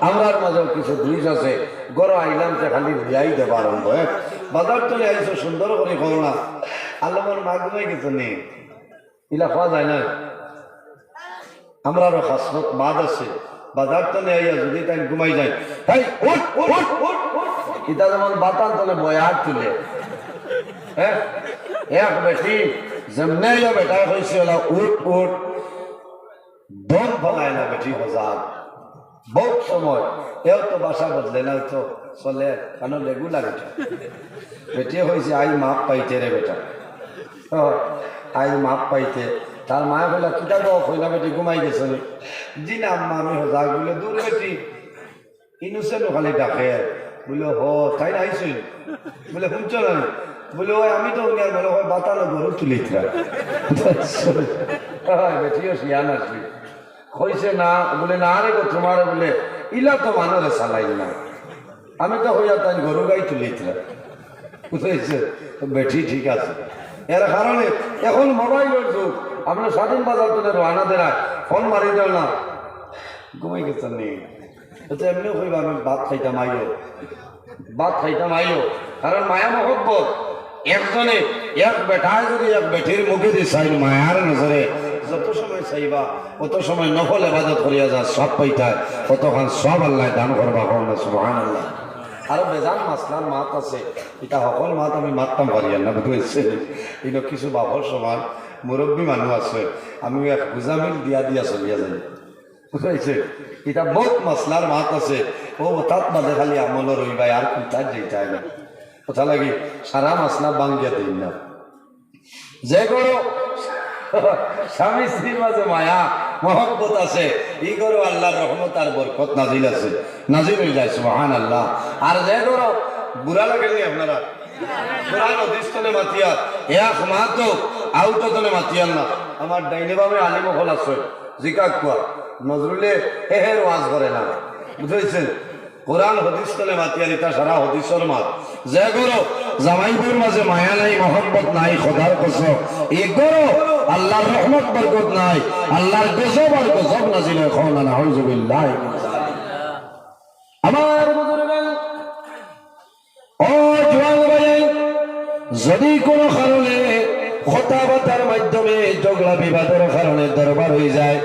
আমরার মাঝেও কিছু ব্রিজ আছে গড় আইলাম যে খালি বিয়াই দেব আরম্ভ বাজার চলে আইছো সুন্দর করে করোনা আল্লাহর মা ঘুমাই গেছে নি ইলা খাওয়া যায় না আমরা আরো খাসমত বাদ আছে বাজার তলে আইয়া যদি তাই ঘুমাই যায় তাই উঠ উঠ উঠ এটা যেমন বাতান তলে বয়ার তুলে হ্যাঁ এক বেটি যেমনে বেটা হয়েছে ওলা উঠ উঠ দম ফলায় না বেটি হজার বহুত সময় এও তো বাসা বদলে না তো চলে কেন রেগুলার এটা বেটি হয়েছে আই মাপ পাইতে রে বেটা আই মাপ পাইতে তার মায়া বললা কিটা গো কইলা বেটি ঘুমাই গেছে জি না আম্মা আমি হজার বলে দূর বেটি ইনুসেন খালি ডাকে বলে হ তাই না আইসি বলে শুনছ না বলে ওই আমি তো উনি আর বলে ওই বাতানো গরু তুলিতরা বেটিও শিয়ান আসবি হয়েছে না বলে না রে গো তোমার বলে ইলা তো মানরে চালাই না আমি তো হইয়া তাই গরু গাই তুলিতরা বুঝেছে বেটি ঠিক আছে এর কারণে এখন মোবাইলের যুগ আপনার স্বাধীন বাজার তুলে রানা দেয় ফোন মারি দেও না ঘুমাই গেছেন নি এমনিও কইবা আমি ভাত খাইতাম আইও কারণ মায়া মহব্বত একজনে এক বেটায় যদি এক বেটির মুখে দিয়ে চাই মায়ার নজরে যত সময় চাইবা অত সময় নফল ইবাদত করিয়া যা সব পাইতায় কতক্ষণ সব আল্লাহ দান করবা কখনো সুবহানাল্লাহ আরো বেজান মাসলার মাত আছে এটা সকল মাত আমি মাততাম পারি না বুঝেছে কিন্তু কিছু বাপর সমান মুরব্বী মানুষ আছে আমি এক গুজামিল দিয়া চলিয়া যাই বুঝাইছে এটা বহুত মাসলার মাত আছে ও তাত বাদে খালি আমল রইবাই আর কোথায় যেতে না কথা লাগি সারা মাসলা বাঙ্গিয়া দিন না যে করো স্বামী স্ত্রীর মাঝে মায়া মহব্বত আছে ই করো আল্লাহর রহমত আর বরকত নাজিল আছে নাজিল হয়ে যায় সুবহানাল্লাহ আর যে করো বুড়া লাগেনি আপনারা বুড়া নদীস্থলে মাতিয়া এক মা তো আউট তলে মাতিয়ান না আমার ডাইনে বামে আলিম হল আছে জিকাক কোয়া নজরুলে হের ওয়াজ করে না বুঝেছেন কোরআন হদিস তলে মাতিয়ার ইটা সারা হদিসর মাত যে করো জামাইপুর মাঝে মায়া নাই মহব্বত নাই খোদার কসম এ করো আল্লাহর রহমত বরকত নাই আল্লাহর গজব আর গজব নাজিল হয় খাওনা নাউযুবিল্লাহ আমার বুজুর্গান ও জওয়ান ভাই যদি কোনো কারণে কথাবার্তার মাধ্যমে ঝগড়া বিবাদের কারণে দরবার হয়ে যায়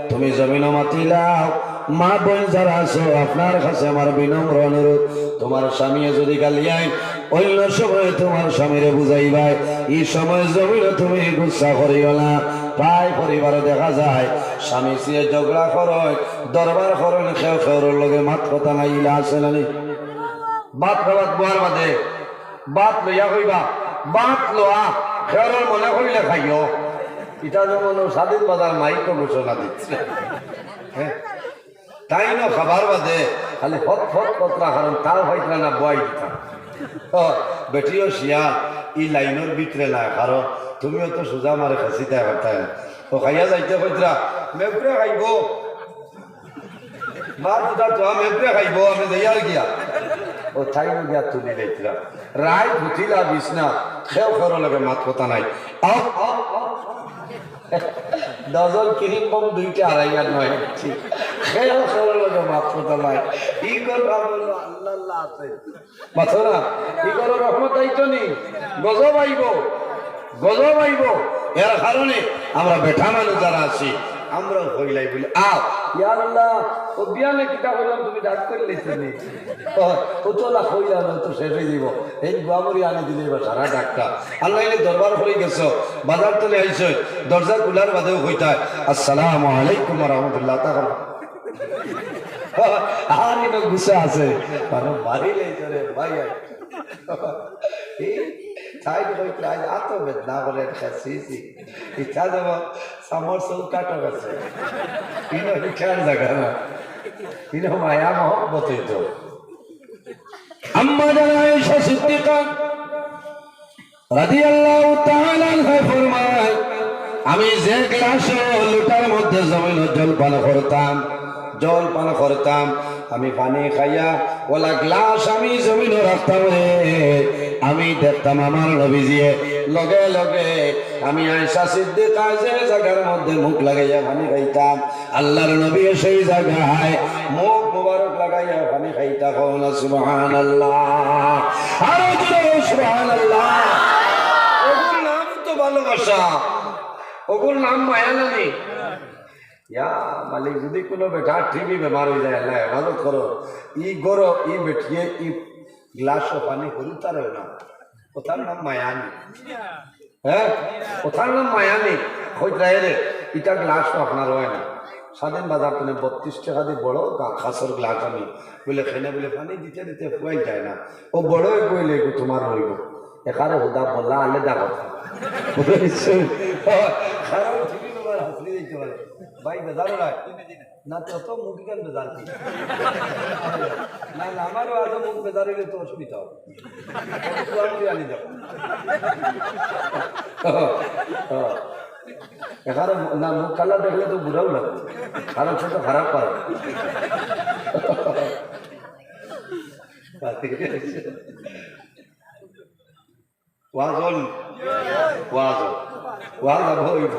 তুমি জমিন মাতিলাও মা বোন যারা আছো আপনার কাছে আমার বিনম্র অনুরোধ তোমার স্বামী যদি গালিয়ায় অন্য সময় তোমার স্বামীরে বুঝাইবাই এই সময় জমিন তুমি গুচ্ছা করিও না প্রায় পরিবারে দেখা যায় স্বামী সিয়ে ঝগড়া করয় দরবার করেন খেও খেওর লগে মাত কথা নাই ইলা আছে নানি বাত খাবাত বোয়ার বাদে বাত লইয়া কইবা বাত লোয়া খেওরের মনে করিলে খাইও এটা যেমন স্বাধীন বাজার মাইক ঘোষণা দিচ্ছে হ্যাঁ তাই না খাবার বাদে খালি ফট ফট কতরা কারণ তাও হইতরা না বয় দিতাম বেটিও শিয়াল ই লাইনের ভিতরে না কারণ তুমিও তো সোজা মারে খাসিতে পারতাই না তো খাইয়া যাইতে কইতরা মেপরে খাইব মা দুটা তো মেপরে খাইব আমি যাইয়ার গিয়া ও তাই গিয়া তুলি লাইতরা রায় ভুতিলা বিছনা খেও খেওর লাগে মাত কথা নাই ডজন কিরিম বম দুইটা আড়াইয়া নয় খেও খেওর লাগে মাত কথা নাই ই করবা বললো আল্লাহ আল্লাহ আছে মাথো না ই করো রহমত আইতো নি গজব আইব এর কারণে আমরা বেঠা মানুষ যারা আছি আমরাও হইলাই বলি আও ইয়া আল্লাহ ও বিয়ানে কিটা হইলাম তুমি ডাক করে লিখছিনি ও তোলা হইলাম তো শেষ হয়ে দিব এই গোয়ামরি আনি দিলে বা সারা ডাকটা আল্লাহ এলে দরবার হয়ে গেছো বাজার তলে আইছো দরজা খোলার বাদেও কইতায় আসসালামু আলাইকুম ওয়া রাহমাতুল্লাহ তাআলা আর ইনো গুছা আছে মানে বাড়ি লাইছো রে ভাই তাই কইতে আজ আত বেদনা বলে খাসিছি ইচ্ছা দেব সামর চৌকাটো আছে ইনো বিখ্যাত জায়গা না ইনো মায়া মহব্বত হইতো আম্মা জান আয়েশা সিদ্দিকা রাদিয়াল্লাহু তাআলা আনহা ফরমায় আমি যে গ্লাস লুটার মধ্যে জমিন জল পান করতাম আমি পানি খাইয়া ওলা গ্লাস আমি জমিন রাখতাম রে আমি দেখতাম আমার নবীজিয়ে লগে লগে আমি আয়েশা সিদ্দিকা যে জায়গার মধ্যে মুখ লাগাইয়া পানি খাইতাম আল্লাহর নবী সেই জায়গায় মুখ মুবারক লাগাইয়া পানি খাইতা কোন সুবহানাল্লাহ আর জোরে সুবহানাল্লাহ ওগুর নাম তো ভালোবাসা ওগুর নাম মায়া নানি ইয়া মালিক যদি কোনো বেটা ঠিকই বেমার হয়ে যায় আল্লাহ হেফাজত করো ই গরো ই বেঠিয়ে ই গ্লাস পানি করি তার না ওটার নাম মায়ানি হ্যাঁ ওটার নাম মায়ানি হইতাই রে এটা গ্লাস আপনার হয় না স্বাধীন বাজার তুমি 32 টাকা দিয়ে বড় খাসর গ্লাস আমি বলে খেনে বলে পানি দিতে দিতে ফুয়াই যায় না ও বড় কইলে তোমার হইব এখানে হুদা বললা আলাদা কথা খারাপ ঠিকই তোমার হাসলি দিতে পারে ভাই বেজারও রাখ না তত মুখ কেন বেজার না আমারও আজ মুখ বেজার হইলে তো অসুবিধা হবে আনি যাও এখানে না মুখ কালা দেখলে তো বুড়াও লাগবে খারাপ ছোট খারাপ পারে ওয়াজন ওয়াজন ওয়াজ হইব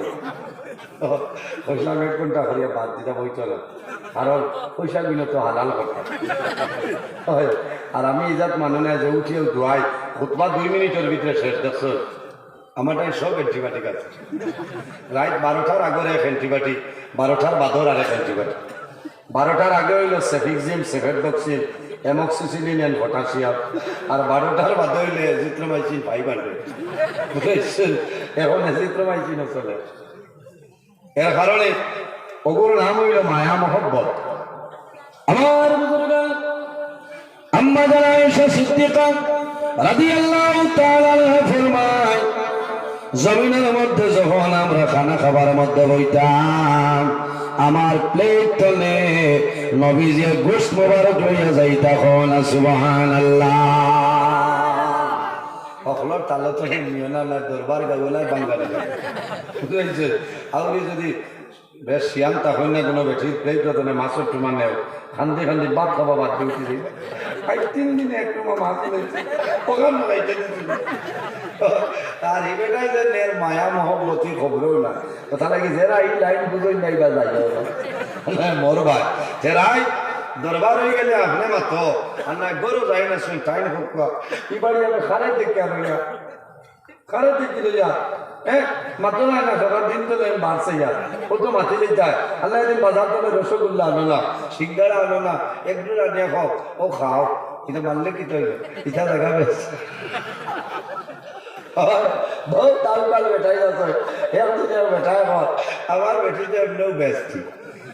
পয়সা এক ঘন্টা করিয়া বাদ দিতে বইত না কারণ পয়সা গুলো তো হালাল কথা আর আমি ইজাত মানুষ না যে উঠিয়ে ধোয়াই খুতবা 2 মিনিটের ভিতরে শেষ দেখছো আমারটাই সব অ্যান্টিবায়োটিক আছে রাত 12টার আগরে এক অ্যান্টিবায়োটিক 12টার বাদর আর এক অ্যান্টিবায়োটিক 12টার আগে হইল সেফিক্সিম সেফেডক্সিন এমক্সিসিলিন এন্ড পটাশিয়াম আর 12টার বাদে হইলে এজিথ্রোমাইসিন 500 বুঝছেন এখন এজিথ্রোমাইসিন চলে এর কারণে ওগুর নাম হইল মায়া মহব্বত আমার বুজুর্গান আম্মা জান আয়েশা সিদ্দিকা রাদিয়াল্লাহু তাআলা আনহা ফরমায় জমিনের মধ্যে যখন আমরা খানা খাবার মধ্যে বইতাম আমার প্লেট তলে নবীজি গোশত মোবারক লইয়া যাইতা কোন সুবহানাল্লাহ অখলর তালে তো নিও না দরবার গাওলাই বাঙালি বুঝছেন আউরি যদি বেশ শিয়ান তখন না কোনো বেশি প্লেট তো মাছের টুমা নেও খান্দি খান্দি বাদ খাবা বাদ দিয়ে উঠি ভাই 3 দিনে একটু মাছ লইছি ওখান লাগাইতে আর এই বেটাই যে নের মায়া মহব্বতি খবরও না কথা লাগে যারা এই লাইন বুঝই নাই বা যায় মোর ভাই যারাই দরবার হয়ে গেলে আপনি মাতো আর না গরু যাই না শুন টাইম হোক এই বাড়ি আমি খারে দেখে আনিয়া খারে দেখি লইয়া মাত্র না সকাল দিন তো বাড়ছে যার ও তো মাতি যায় আল্লাহ দিন বাজার তো রসগোল্লা আনো না সিঙ্গারা আনো না একটু আনিয়া খাও ও খাও কিন্তু মানলে কি তৈরি ইচ্ছা দেখা বেশ বহুত তাল পাল বেটাই আছে বেটাই ঘর আমার বেটিতে এমনিও ব্যস্তি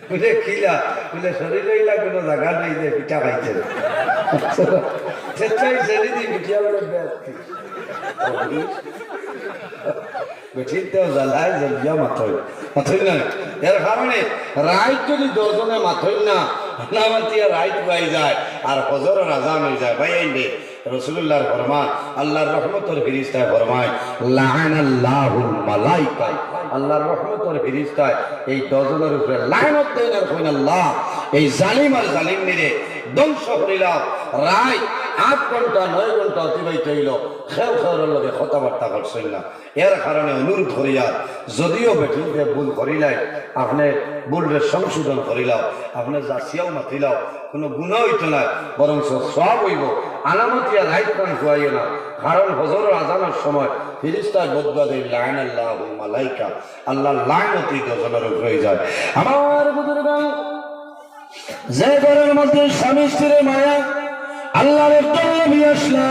বুঝলে খিলা বুঝলে শরীর হইলা কোনো জায়গা নেই যে পিঠা খাইছে স্বেচ্ছাই ছেড়ে দিই পিঠিয়া বলে ব্যস্তি বেঠিতেও জ্বালায় জ্বলিয়া মাথই মাথই না এর কারণে রাইট যদি 10 জনে মাথই না নামাতিয়া রাইট পাই যায় আর হজরের আজান হয়ে যায় ভাই আইনে রাসূলুল্লাহর ফরমান আল্লাহর রহমতের ফেরেশতায় ফরমায় লাআনাল্লাহুল মালাইকা আল্লাহর রহমতের ফেরেশতায় এই 10 জনের উপরে লানত দেন আর কইন আল্লাহ এই জালিম আর জালিমনিরে ধ্বংস করিলা রাইট 8 ঘন্টা 9 ঘন্টা অতিবাহিত হইল খেউ খেউর লগে কথাবার্তা করছেন না এর কারণে অনুরোধ করিয়া যদিও বেটিতে ভুল করিলাই আপনি ভুলের সংশোধন করিলাও আপনি যাচিয়াও মাতিলাও কোনো গুণ হইত না বরং সব হইব আলামতিয়া রাইট কান খুয়াইও না কারণ হজরের আজানের সময় ফেরেশতায় বদবা দেয় লাআনাল্লাহুল মালাইকা আল্লাহ লাআনতি গজনের উপরে যায় আমার বুজুর্গান যে ঘরের মধ্যে স্বামী স্ত্রীর মায়া আল্লাহর একজন নবী আসলা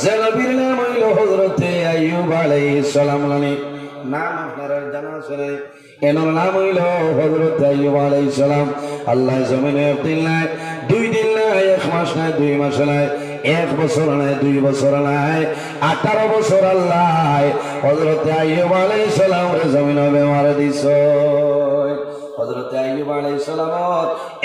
যে নবীর নাম হইল হযরতে আইয়ুব আলাইহিস সালাম নাম আপনারা জানা শুনে এনার নাম হইল হযরতে আইয়ুব আলাইহিস সালাম আল্লাহ জমিনে একদিন নাই 2 দিন নাই 1 মাস নাই 2 মাস নাই 1 বছর নাই 2 বছর নাই 18 বছর আল্লাহ হযরতে আইয়ুব আলাইহিস সালামের জমিনে বেমার দিছ হযরতে আইয়ুব আলাইহিস সালাম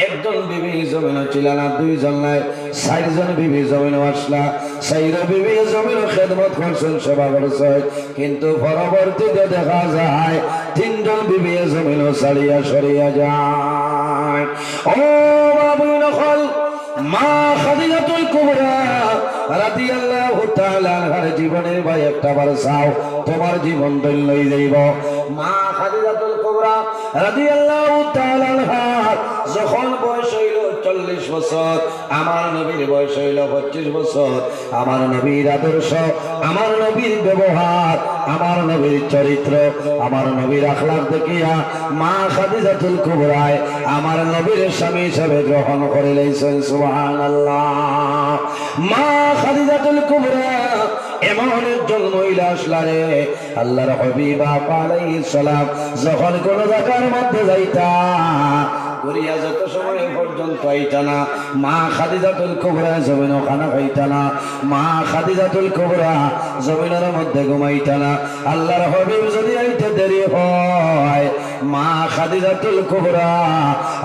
একজন বিবি জমিনে ছিল না 2 জন নাই 4 জন বিবি জমিনে আসলা 4 বিবি জমিনে খেদমত করছেন সেবা করছেন কিন্তু পরবর্তীতে দেখা যায় 3 জন বিবি জমিনে ছাড়িয়া সরিয়া যায় ও বাবু নখল মা খাদিজাতুল কুবরা রাদিয়াল্লাহু তাআলা আনহার জীবনের ভাই একটা বার চাও তোমার জীবন ধন্য হয়ে যাইব। মা খাদিজাতুল কুবরা রাদিয়াল্লাহু তাআলা আনহার যখন বয়স হইল 40 বছর, আমার নবীর বয়স হইল 25 বছর। আমার নবীর আদর্শ, আমার নবীর ব্যবহার, আমার নবীর চরিত্র, আমার নবীর আখলাক দেখিয়া মা খাদিজাতুল কুবরায় আমার নবীর স্বামী হিসেবে গ্রহণ করে লইছেন। সুবহানাল্লাহ। মা খাদিজাতুল কুবরা এমন একজন মহিলা আসলারে আল্লাহর হাবিব আলাইহিস সালাম যখন কোন জায়গার মধ্যে যাইতা করিয়া যত সময় পর্যন্ত আইতা না, মা খাদিজাতুল কুবরা জমিনও খানা খাইতা না, মা খাদিজাতুল কুবরা জমিনের মধ্যে ঘুমাইতা না। আল্লাহর হাবিব যদি আইতে দেরি হয়, মা খাদিজাতুল কুবরা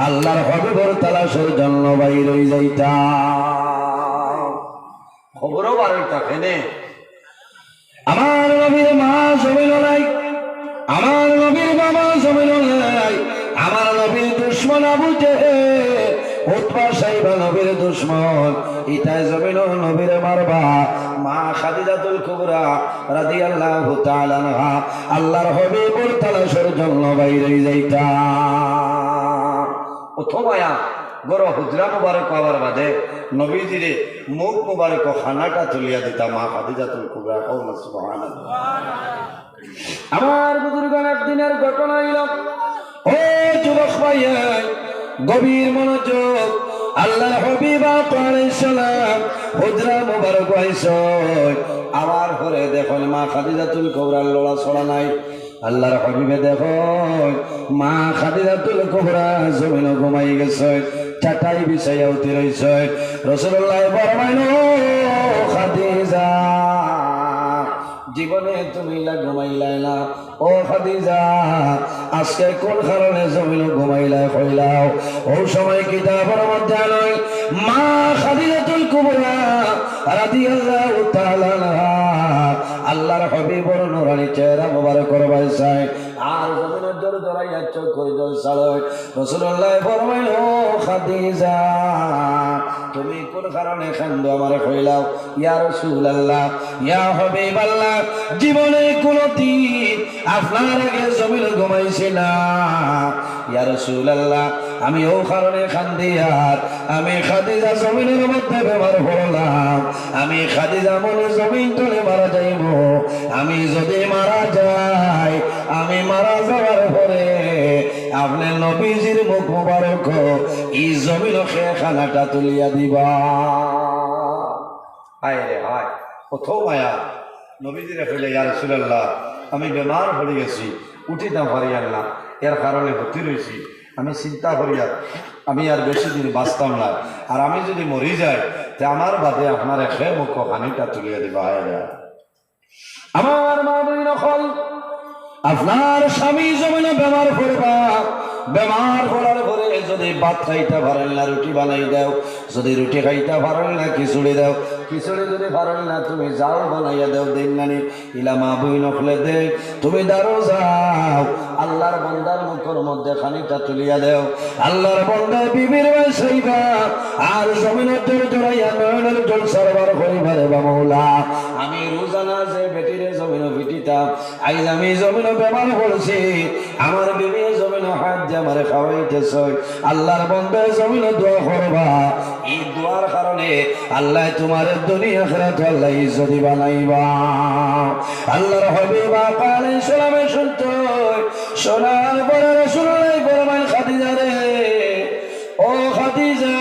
আল্লাহর হাবিবের তালাশের জন্য বাইর হয়ে যাইতা। খবরও বারোটা খেনে আমার নবীর মা জমিন নাই, আমার নবীর বাবা জমিন নাই, আমার নবীর দুশ্মন আবু জেহেল, উতবা সাইবা নবীর দুশ্মন, ইতায় জমিন নবীর মারবা। মা খাদিজাতুল কুবরা রাদিয়াল্লাহু তাআলা আনহা আল্লাহর হাবিবের তালাশের জন্য বাইরে যাইতা। প্রথমায়া গর হুজরা মুবারক আবার বাদে নবীজিরে মুখ মুবারক খানাটা তুলিয়া দিতা মা খাদিজাতুল কুবরা। সুবহানাল্লাহ। আমার বুজুর্গণ একদিনের ঘটনা হইল, ও যুবক ভাই গভীর মনোযোগ, আল্লাহর হাবিব আলাইহিস সালাম হুজরা মুবারক আইসয়, আবার পরে দেখুন মা খাদিজাতুল কুবরার লড়া ছড়া নাই। আল্লাহর হাবিবে দেখুন মা খাদিজাতুল কুবরা জমিন ঘুমাই গেছে, চাটাই বিছাইয়া উঠে রইছে। রাসূলুল্লাহ ফরমাইল, খাদিজা জীবনে তুমি ঘুমাইলাই না, ও খাদিজা আজকে কোন কারণে জমিন ঘুমাইলাই কইলাও? ও সময় কিতাবের মধ্যে নয় মা খাদিজাতুল কুবরা রাদিয়াল্লাহু তাআলা আনহা আল্লাহর হাবিবের নূরানি চেহারা মোবারক করবাই চাই, আর জমিনের জোর জড়াইয়া চোখ করে জল ছাড়াই। রাসূলুল্লাহ ফরমাইল, ও খাদিজা তুমি কোন কারণে কান্দো আমারে কইলাও? ইয়া রাসূলুল্লাহ, ইয়া হাবিবাল্লাহ, জীবনে কোনদিন আপনার আগে জমিন ঘুমাইছি না। ইয়া রাসূলুল্লাহ, আমি ও কারণে কান্দি, আর আমি খাদিজা জমিনের মধ্যে বেমার পড়লাম, আমি খাদিজা মনে জমিন তলে মারা যাইব। আমি যদি মারা যাই, আমি মারা যাওয়ার পরে আপনার নবীজির মুখ মুবারক এই জমিন খানাটা তুলিয়া দিবা। হায় রে হায়, প্রথম আয়া নবীজিরে ফেলে, ইয়া রাসূলুল্লাহ আমি বেমার পড়ে গেছি, উঠিতাম পারিয়ার না, এর কারণে ভর্তি রয়েছি। আমি চিন্তা করিয়া আমি আর বেশি দিন বাঁচতাম না, আর আমি যদি মরি যাই তে আমার বাদে আপনার একে মুখ খানিটা তুলিয়া দিবা। আমার মা বলি নকল, আপনার স্বামী জমিনে বেমার পড়বা, বেমার পড়ার পরে যদি ভাত খাইতে পারেন না রুটি বানাই দাও, যদি রুটি খাইতে পারেন না খিচুড়ি দাও, খিচুড়ি যদি পারেন না তুমি যাও বানাইয়া দাও। দিন নানি ইলা মা বই নকলে দে, তুমি দাঁড়ো যাও, আল্লাহর বন্দার মুখের মধ্যে খানিকটা তুলিয়া দেও। আল্লাহর বন্দা বিবির বাসাইবা, আর জমিনের জোর জড়াইয়া নয়নের জল সারবার করিবারে বা মৌলা, আমি রোজানা যে বেটিরে জমিন পিটিতাম, আইজ আমি জমিন বেমার পড়ছি, আমার বিবি জমিন হাত যে আমারে খাওয়াইতেছ। আল্লাহর বন্দা জমিন দোয়া করবা, এই দোয়ার কারণে আল্লাহ তোমার দুনিয়া আখিরাত আল্লাহ ইজ্জত বানাইবা। আল্লাহর হাবিব আলাইহিস সালামে শুনতো, শোনার পরে রাসূলুল্লাহ ফরমান, খাদিজা রে, ও খাদিজা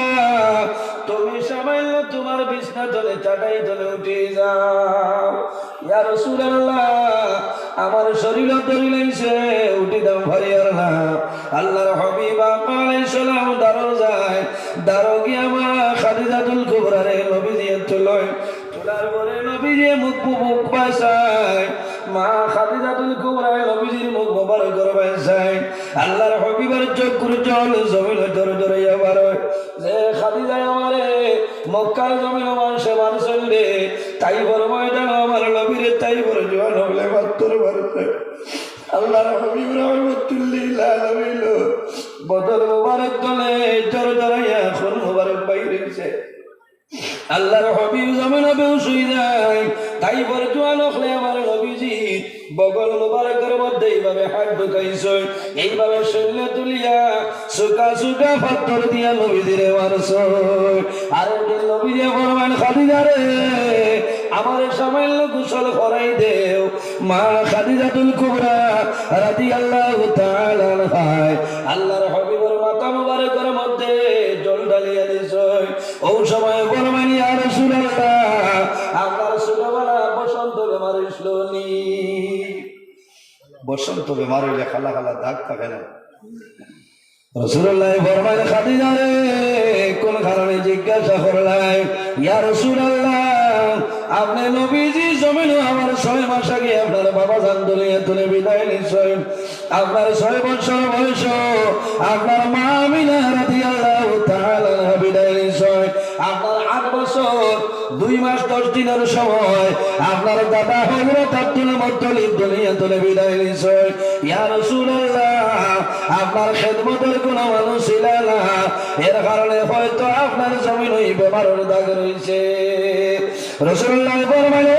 তুমি সামান্য তোমার বিছনা তলে চাটাই তলে উঠে যাও। ইয়া রাসূলুল্লাহ আমার শরীর ধরে লাইছে, উঠে দাম ভারিয়ার না। আল্লাহর হাবিব আলাইহিস সালাম দাঁড়ো যায়, দাঁড়ো গিয়া মা খাদিজাতুল কুবরা রে নবীজি তুলয়, তোলার পরে নবীজি মুখ বাসায়, মা খাদিজাতুল কুবরা নবীজির মুখ মোবারক করবাই যায়। আল্লাহর হাবিবের চোখের জল জমিন ধরে ধরে আবার যে খাদিজা আমারে মক্কার জমিন মানুষে মানুষের রে, তাই বড় ময়দান আমার নবীরে তাই বড় জোয়ান হলে 72 বারতে আল্লাহর হাবিব রহমাতুল্লিল আলামিন বদর মুবারক দলে জোর জড়াইয়া খুন মুবারক বাইরেছে। আল্লাহর হাবিব জমিনে বেহুশ হয়ে যায়। তাই বর্জওয়ান হলে আমার নবীজি বগল মুবারকের মধ্যে এইভাবে হাত ঢুকাইছে, এইভাবে শরীরে তুলিয়া সুকা সুকা পাথর দিয়া নবীজিরে মারছে। আর একদিন নবীজি ফরমান, খাদিজা রে আমার সামান্য গোসল করাই দেও। মা খাদিজাতুল কুবরা রাদিয়াল্লাহু তাআলা আনহা আল্লাহর হাবিবের মাথা মুবারকের মধ্যে জল ঢালিয়া দিছে। ওই সময় ফরমান, ইয়া রাসূলুল্লাহ আপনার ছোটবেলা বসন্ত বেমার হইছিল নি? বসন্ত বেমার হইলে খালা খালা দাগ থাকে না? রাসূলুল্লাহ ফরমান, খাদিজা রে কোন কারণে জিজ্ঞাসা করলাই? ইয়া রাসূলুল্লাহ আপনি নবীজি জমিন আমার 6 মাস আগে আপনার বাবা জান দুনিয়া তুলে বিদায় নিছেন। আপনার 6 বছর বয়স আপনার মা আমিনা রাদিয়াল্লাহু তাআলা বিদায় নিছেন। আপনার 8 বছর 2 মাস 10 দিনের সময় আপনার দাদা হযরত আব্দুল মুত্তালিব দুনিয়া তুলে বিদায় নিছেন। ইয়া রাসূলুল্লাহ আপনার খেদমতের কোনো মানুষ ছিল না, এর কারণে হয়তো আপনার জমিন ওই বেমারের দাগ রয়েছে। রাসূলুল্লাহ ফরমাইল,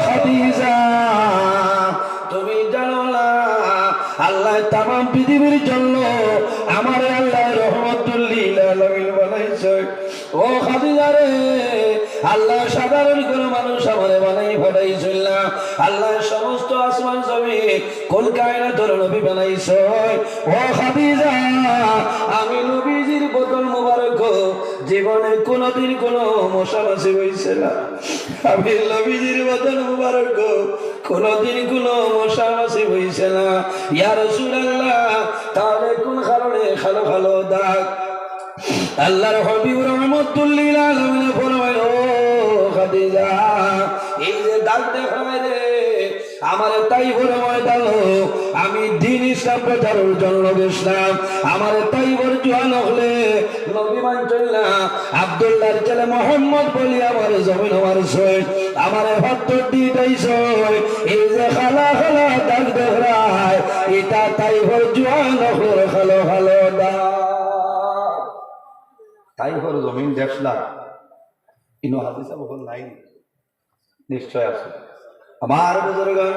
খাদিজা তুমি জানো না আল্লাহ তামাম পৃথিবীর জন্য আমার আল্লাহ রহমাতুল লিল আলামিন বানাইছে। ও খাদিজা রে আল্লাহ সাধারণ কোন মানুষ আমারে বানাই পাঠাইছিল না, আল্লাহ সমস্ত আসমান জমিন কুল কায়নাতের নবী বানাইছে। ও খাদিজা আমি নবীজির বদল মুবারক জীবনে কোনদিন কোনো মশামাছি হইছে না। আমি নবীজির বদল মুবারক কোনদিন কোনো মশামাছি হইছে না। ইয়া রাসূলুল্লাহ তাহলে কোন কারণে খালো খালো দাগ? আল্লাহর হাবিব রহমাতুল লিল আলামিন ফরমায়, ও খাদিজা এই যে দাগ দেখায় রে আমার তাই বড় ময়দান আমি দিন ইসলাম প্রচারের জন্য গেছিলাম। আমার তাই বড় জোয়ান হলে নবী মানছেন না, আব্দুল্লাহর ছেলে মোহাম্মদ বলি আমার জমিন আমার সই আমার ভাত্তর দিতেইছ। এই যে খালা খালা দাগ দেখায় এটা তাই বড় জোয়ান হলে খালো খালো দাগ। তাই করে জমিন দেখলাম ইনো হাদিসা বহল নাই, নিশ্চয় আছে। আমার বুজুর্গান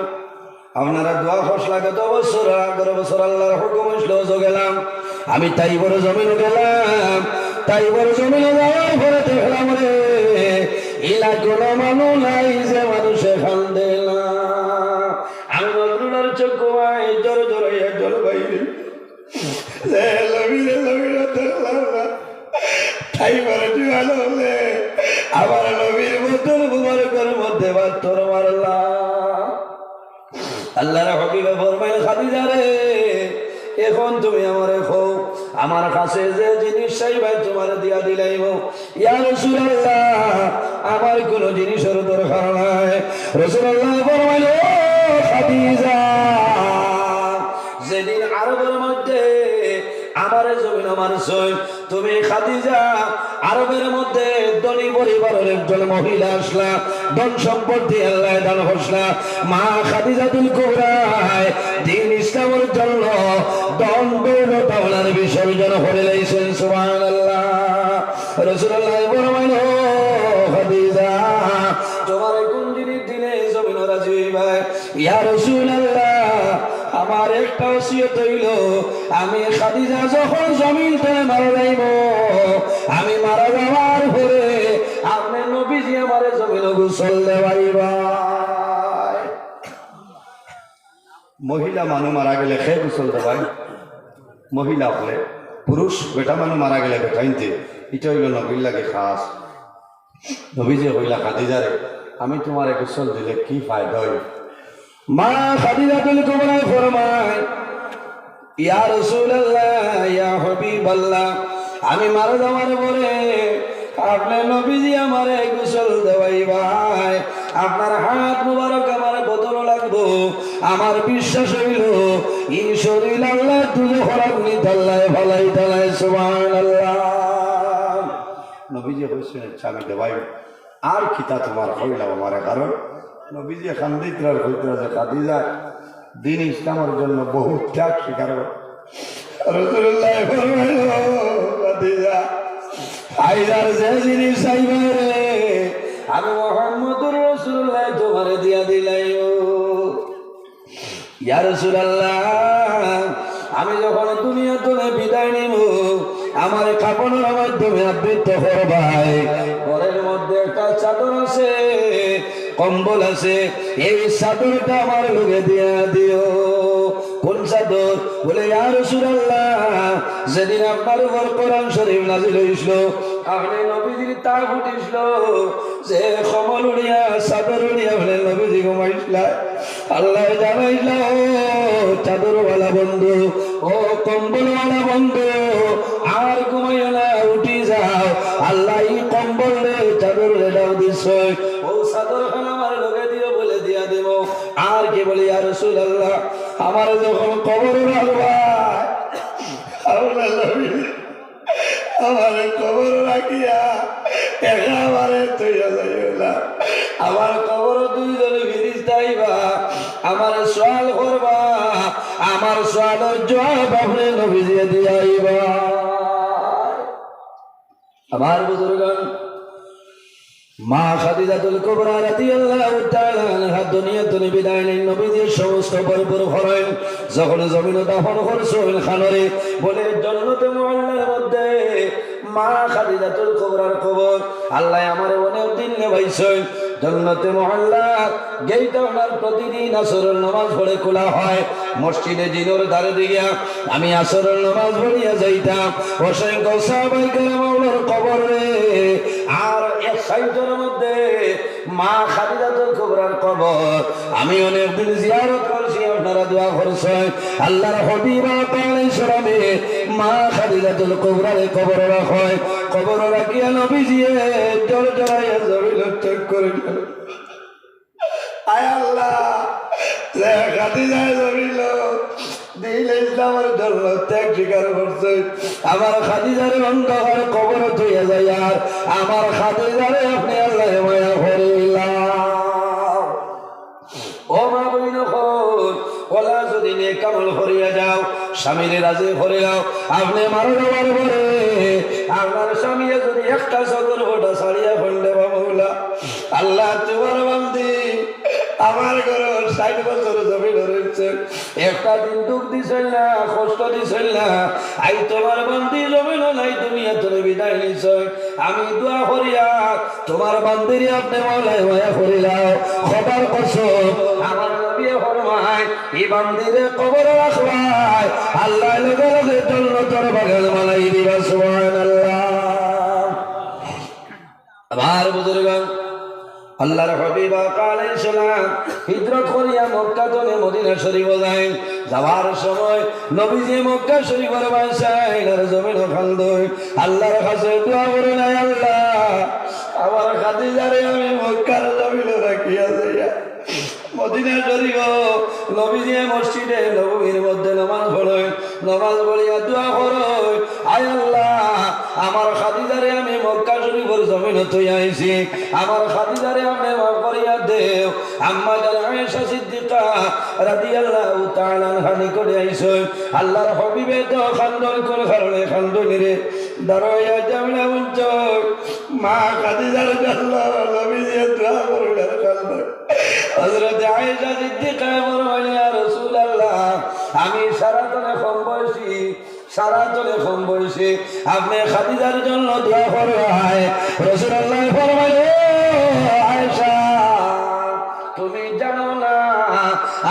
আপনারা দোয়া ফসলা গত বছর আগের বছর আল্লাহর হুকুম আসলো গেলাম, আমি তাই বড় জমিন গেলাম। তাই বড় জমিনে যাওয়ার পরে দেখলাম রে এলা কোনো মানুষ নাই যে মানুষে খান্দে না। আমি নজরুলের চক্ষু আই জোর জোর জল বাইরে তাই বড় জোয়ান হলে আমার নবীর বদল মুবারকের মধ্যে বাত্তর মারলাম। আল্লাহর হাবিব ফরমায়, খাদিজা রে এখন তুমি আমারে খো আমার কাছে যে জিনিস চাইবা তোমার দিয়া দিলাইব। ইয়া রাসূলুল্লাহ আমার কোনো জিনিসের দরকার নাই। রাসূলুল্লাহ ফরমাইল, ও খাদিজা যেদিন আরবের মধ্যে আমার জমিন আমার সই তুমি খাদিজা আরবের মধ্যে ধনী পরিবারের একজন মহিলা আসলা, ধন সম্পত্তি আল্লাহ দান হসলা। মা খাদিজাতুল কুবরা দিন ইসলামের জন্য ধন দৌলত ওনার বিসর্জন করে লাইছেন। সুবহানাল্লাহ। রাসূলুল্লাহ ফরমাইল, ও খাদিজা তোমার কোন জিনিস দিলে জমিন রাজি হইবা? ইয়া রাসূলুল্লাহ আমার একটা ওসিয়ত হইল আমি খাদিজা যখন জমিন থেকে মারা যাইব আমি মারা যাওয়ার পরে আপনি নবীজি আমারে জমিন গোসল দেওয়াইবা। মহিলা মানুষ মারা গেলে খেয়ে গোসল দেবাই, মহিলা হলে পুরুষ বেটা মানুষ মারা গেলে বেটাইতে এটা হইল নবীর লাগে খাস। নবীজি হইলা, খাদিজারে আমি তোমার গোসল দিলে কি ফায়দা হইল? মা খাদিজাতুল কুবরা ফরমায়, ইয়া রাসূলুল্লাহ ইয়া হাবিবাল্লাহ আমি মারা যাওয়ার পরে আপনি নবীজি আমারে গোসল দেওয়াইবাই, আপনার হাত মুবারক আমার বদল লাগবো। আমার বিশ্বাস হইল এই শরীর আল্লাহ তুলে হরাগুনি তাল্লায় ভালাই তালায়। সুবহানাল্লাহ। নবীজি হয়েছে আমি দেবাই আর খিতা তোমার হইলাম আমার, কারণ নবীজি খান্দিতরার হইতরা যে খাদিজা দিন ইসলামের জন্য বহু ত্যাগ স্বীকার। রাসূলুল্লাহ ফরমাইল, খাদিজা আইজার যে জিনিস চাইবে রে আমি মুহাম্মদুর রাসূলুল্লাহ তোমারে দিয়া দিলাইও। ইয়া রাসূলুল্লাহ আমি যখন দুনিয়া থেকে বিদায় নিব আমার কাপড়ের মাধ্যমে আবৃত করবাই। ঘরের মধ্যে একটা চাদর আছে, কম্বল আছে, এই চাদরটা আমার লগে দিয়া দিও। কোন চাদর? বলে ইয়া রাসূলুল্লাহ যেদিন আপনার উপর কোরআন শরীফ নাযিল হইছিল আপনি নবীজির তা ফুটিছিল যে কম্বল উড়িয়া চাদর উড়িয়া বলে নবীজি ঘুমাইছিলা। আল্লাহ জানাইল চাদরওয়ালা বন্ধু, ও কম্বলওয়ালা বন্ধু আর ঘুমাইও না, উঠি যাও। আল্লাহ এই কম্বল রে চাদর রে দাও দিছ, ও চাদর খান আমার লগে দিও বলে দিয়া দেব। আর কি বলি ইয়া রাসূলুল্লাহ আমার যখন কবর রাখবা আমার কবর রাখিয়া একেবারে তৈরি যাইও না। আমার কবর দুইজনে ফিরিস্তা আইবা, আমার সওয়াল করবা, আমার সওয়ালের জবাব আপনি নবীজি দিয়ে আইবা। আমার বুজুর্গান মা খাদিজাতুল কুবরা রাদিয়াল্লাহু তাআলা আনহা দুনিয়া থেকে বিদায় নেন। নবীজির সমস্ত পরিপূর হলেন যখন জমিনে দাফন করছেন খানরে বলে জান্নাতে মুআল্লার মধ্যে মা খাদিজাতুল কুবরার কবর আল্লাহ আমারে অনেক দিন নেবাইছেন। জান্নাতে মুআল্লা গেইটা ওনার প্রতিদিন আসরের নামাজ পড়ে খোলা হয়। মসজিদে জিনোর ধারে দিকে আমি আসরের নামাজ পড়িয়া যাইতাম। অসংখ্য সাহাবায়ে কেরাম ওনার কবরে আর এক সাইডের মধ্যে মা খাদিজাতুল কুবরার কবর আমি অনেকদিন জিয়ারত করছি। আপনারা দোয়া করছেন আল্লাহর হাবিব আলাইহিস সালামে মা খাদিজাতুল কুবরার কবর রাখয়। কবর রাখিয়া নবীজি জোর জড়াইয়া জমিন ত্যাগ করে গেল। আয় আল্লাহ যে খাদিজায় জমিল দিল ইসলামের জন্য ত্যাগ স্বীকার করছে, আমার খাদিজারে অন্ধকার কবর থইয়া যায় আর আমার খাদিজারে আপনি আল্লাহ মায়া করিলাম। ও মা বইন কলা যদি নেক আমল করিয়া যাও স্বামীরে রাজি করে যাও, আপনি মারা যাওয়ার পরে আপনার স্বামী যদি একটা সদর ফোটা ছাড়িয়া ফেললে বাবুলা আল্লাহ তোমার বান্দি আমার ঘরে 60 বছর জমিন রয়েছে, একটা দিন দুঃখ দিছেন না, কষ্ট দিছেন না। আই তোমার বান্দি জমিন নাই দুনিয়া তুমি বিদায় নিছ। আমি দোয়া করিয়া তোমার বান্দিরে আপনি মাওলায় মায়া করিলাও। খবর কসম আমার নবী ফরমায় এই বান্দিরে কবর রাখবাই আল্লাহ লগে লগে জান্নাতের বাগান বানাই দিবা। সুবহানাল্লাহ। আমার বুজুর্গান আল্লাহর হাবিব আলাইহিস সালাম হিজরত করিয়া মক্কা থেকে মদিনা শরীফ যায়। যাওয়ার সময় নবীজি মক্কা শরীফের বাসায় জমিন খান্দই আল্লাহর কাছে দোয়া করেন আল্লাহ আমার খাদিজারে আমি মক্কার জমিন রাখিয়া যাইয়া মদিনা শরীফ নবীজি মসজিদে নববীর মধ্যে নামাজ পড়েন। নামাজ পড়িয়া দোয়া করেন আয় আল্লাহ আমার খাদিজারে আমি মক্কা শরীফের জমিন থই আইছি, আমার খাদিজারে আমি মাফ করিয়া দেও। আম্মা জান আয়েশা সিদ্দিকা রাদিয়াল্লাহু তাআলা আনহা নিকটে আইছেন। আল্লাহর হাবিবে তো খান্দন কোন কারণে খান্দনি রে দাঁড়াইয়া জামিনা উঞ্চ মা খাদিজার জন্য নবীজি দোয়া করিলেন খান্দন। হযরত আয়েশা সিদ্দিকা বলেন ইয়া রাসূলুল্লাহ আমি সারাতনে কম বয়সী, সারাতনে কম বয়সী, আপনি খাদিজার জন্য দোয়া করবেন। রাসূলুল্লাহ ফরমাইলেন আয়েশা তুমি জানো না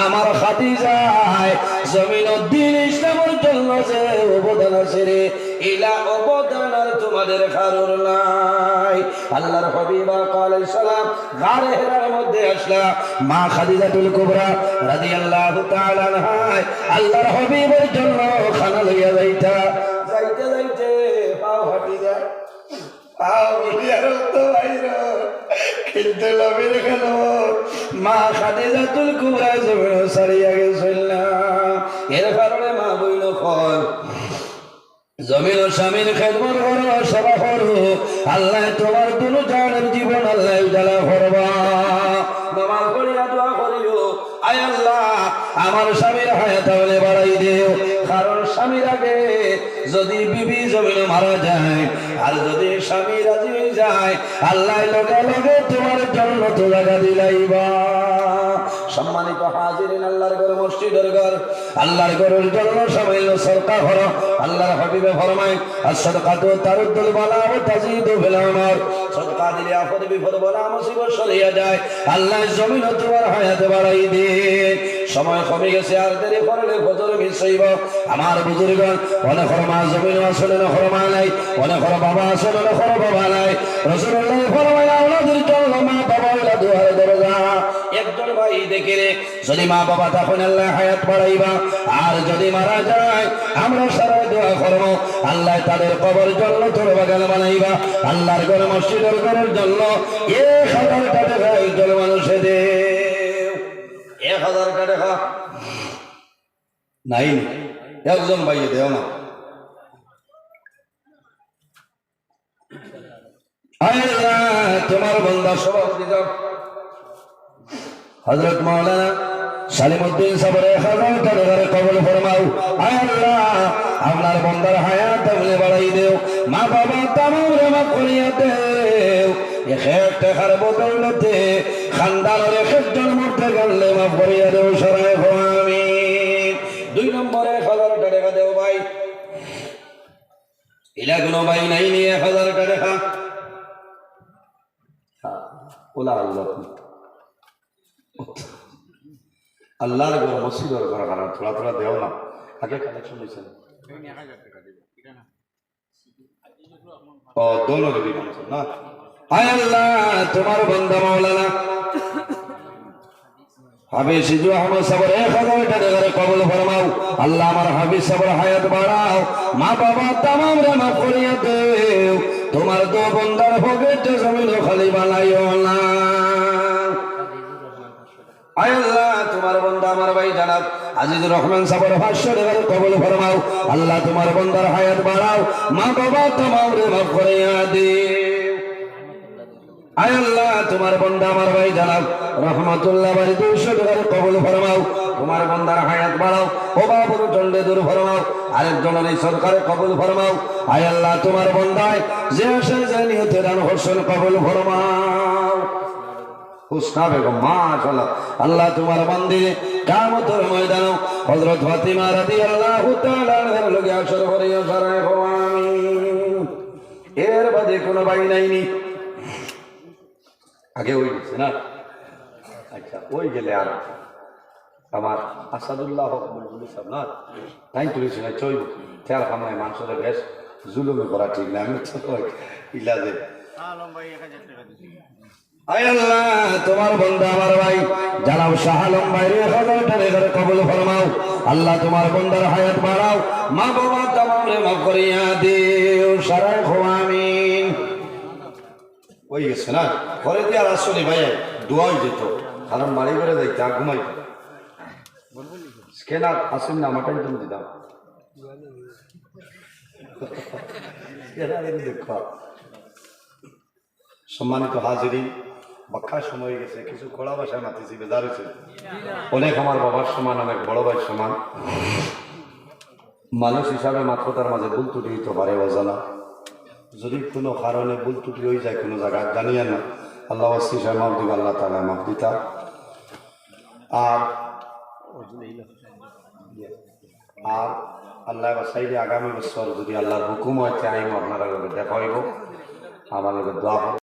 আমার খাদিজায় জমিনের দ্বীন ইসলামের জন্য যে অবদান আছে রে ইলা অবদান আর তোমাদের কারোর নাই। আল্লাহর হাবিব আলাইহিস সালাম গারে হেরার মধ্যে আসলা মা খাদিজাতুল কুবরা রাদিয়াল্লাহু তাআলা আনহা আল্লাহর হাবিবের জন্য খানা লইয়া যাইতা। যাইতে যাইতে পাও হাঁটি যায়, পাও উঠিয়া রক্ত বাইর, কিন্তু লবির কেন মা খাদিজাতুল কুবরা জমিন ছাড়িয়া গেছিল না। এর কারণে মা বইল ফল জমিন ও স্বামীর খেদমত করো, সেবা করো। আল্লাহ তোমার দুনো জানের জীবন আল্লাহ উজালা করবা। নামাজ পড়িয়া দোয়া করিও আয় আল্লাহ আমার স্বামীর হায়াত হলে বাড়াই দেও, কারণ স্বামীর আগে যদি বিবি জমিন মারা যায় আর যদি স্বামী রাজি হয়ে যায় আল্লাহ লগে লগে তোমার জন্য তো জায়গা দিলাইবা। সম্মানিত হাজিরিন, আল্লাহর ঘর মসজিদের ঘর, আল্লাহর ঘরের জন্য সামান্য সরকার হলো। আল্লাহর হাবিবে ফরমায় as-সাদকাতু তারুদ্দুল বালা ওয়া তাজিদু ফিল আমর। সদকা দিলে আপদ বিপদ বালা মুসিবত সরিয়ে যায়। আল্লাহ জমিন তোমার হায়াতে বাড়াই দেন। সময় কমে গেছে, আর দেরি করলে ফজর মিস হইব। আমার বুজুর্গগণ, অনেক মা জমিন আসলে না খরমা নাই, অনেক বাবা আসলে না খর বাবা নাই। রাসূলুল্লাহ ফরমায় আওলাদের জন্য মা বাবা হইলা দুয়ারে দরজা। একজন ভাই দেখে যদি মা বাবা তখন আল্লাহ হায়াত বাড়াইবা, আর যদি মারা যায় আমরা সারা দোয়া করবো আল্লাহ তাদের কবর জন্য তোর বাগান বানাইবা। আল্লাহর ঘরে মসজিদের ঘরের জন্য 1000 টাকা একজন মানুষে দে, 1000 টাকা নাই একজন ভাই দেও না। আল্লাহ তোমার বান্দা সভাপতি হযরত মাওলানা সালিমউদ্দিন সাহেবের 1000 টাকার কবুল ফরমাও। আয় আল্লাহ আপনার বান্দার হায়াত আপনি বাড়াই দেও, মা বাবা তামাম মাফ করিয়া দেও। এক টাকার বদৌলতে খানদানের একজন মরতে গেলে মাফ করিয়া দেও, সরায় আমিন। 2 নম্বরে 1000 টাকা দেও ভাই, ইলা কোনো ভাই নাই নিয়ে 1000 টাকা ওলা আল্লাহ আল্লাহর ঘর মসজিদের ঘর কারণ থোড়া থোড়া দেও না। আগে কালেকশন হয়েছেন ও দোনো দেবী না। হায় আল্লাহ তোমার বান্দা মাওলানা হাবিব সিজু আহমদ সাবর 1000 টাকা কবুল ফরমাও। আল্লাহ আমার হাবিব সাবর হায়াত বাড়াও, মা বাবা তামাম রে মাফ করিয়া দেও। তোমার দো বান্দার পকেট জমিন খালি বানাইও না। আয় আল্লাহ তোমার বান্দা আমার ভাই জানাব আজিজুর রহমান সাহেবের 500 টাকা কবুল ফরমাও। আল্লাহ তোমার বান্দার হায়াত বাড়াও, মা বাবা তামাম রে মাফ করিয়া দেও। আয় আল্লাহ তোমার বান্দা আমার ভাই জানাব রহমাতুল্লাহ বাড়ি 200 টাকা কবুল ফরমাও। তোমার বান্দার হায়াত বাড়াও, ও বাবুর দণ্ডে দূর ফরমাও, আরেকজনের এই সরকারে কবুল ফরমাও। আয় আল্লাহ তোমার বান্দায় যে আসে যে নিয়তে দান হোসেন কবুল ফরমাও। হুসনা বেগম মাশাআল্লাহ। আল্লাহ তোমার বান্দিরে কিয়ামতের ময়দানে হযরত ফাতিমা রাদিয়াল্লাহু তাআলা এর লগে আসর করিয়া সরায় আমিন। এর বাদে কোনো ভাই নাইনি, আগে ওই গেছে না। আচ্ছা ওই গেলে আর আমার আসাদুল্লাহ হক বুলবুলি সাহেব না তাই তুলেছি না চইব তেল খামায় মানুষের বেশ জুলুমি করা ঠিক না। আমি ইলাজে আয় আল্লাহ তোমার বান্দা আমার ভাই জানাও শাহ আলম ভাইরে 1000 টাকা কবুল ফরমাও। আল্লাহ তোমার বান্দার হায়াত বাড়াও, মা বাবা তামাম রে মাফ করিয়া দেও, সরায় আমিন। ওই গেছে না ঘরে দিয়ে আর আসলে ভাই দোয়াই যেত, কারণ বাড়ি করে যাইতে আর ঘুমাই স্ক্যানার আসেন না আমাটাই তুমি দিতাম সম্মানিত হাজিরিন, বাক্কার সময় গেছে, কিছু খোলা ভাষায় মাতিছি বেজার হয়েছে। অনেক আমার বাবার সমান, অনেক বড় ভাই সমান। মানুষ হিসাবে মাত্র তার মাঝে ভুল ত্রুটি হইতে পারে অজানা। যদি কোনো কারণে ভুল ত্রুটি হয়ে যায় কোনো জায়গায় জানিয়ে না, আল্লাহ হিসাবে মাফ দিব, আল্লাহ তাআলা মাফ দিতা। আর আল্লাহ বাসাইলে আগামী বছর যদি আল্লাহর হুকুম হয় আইম আপনারা লোকের দেখা হইব, আমার লোকের দোয়া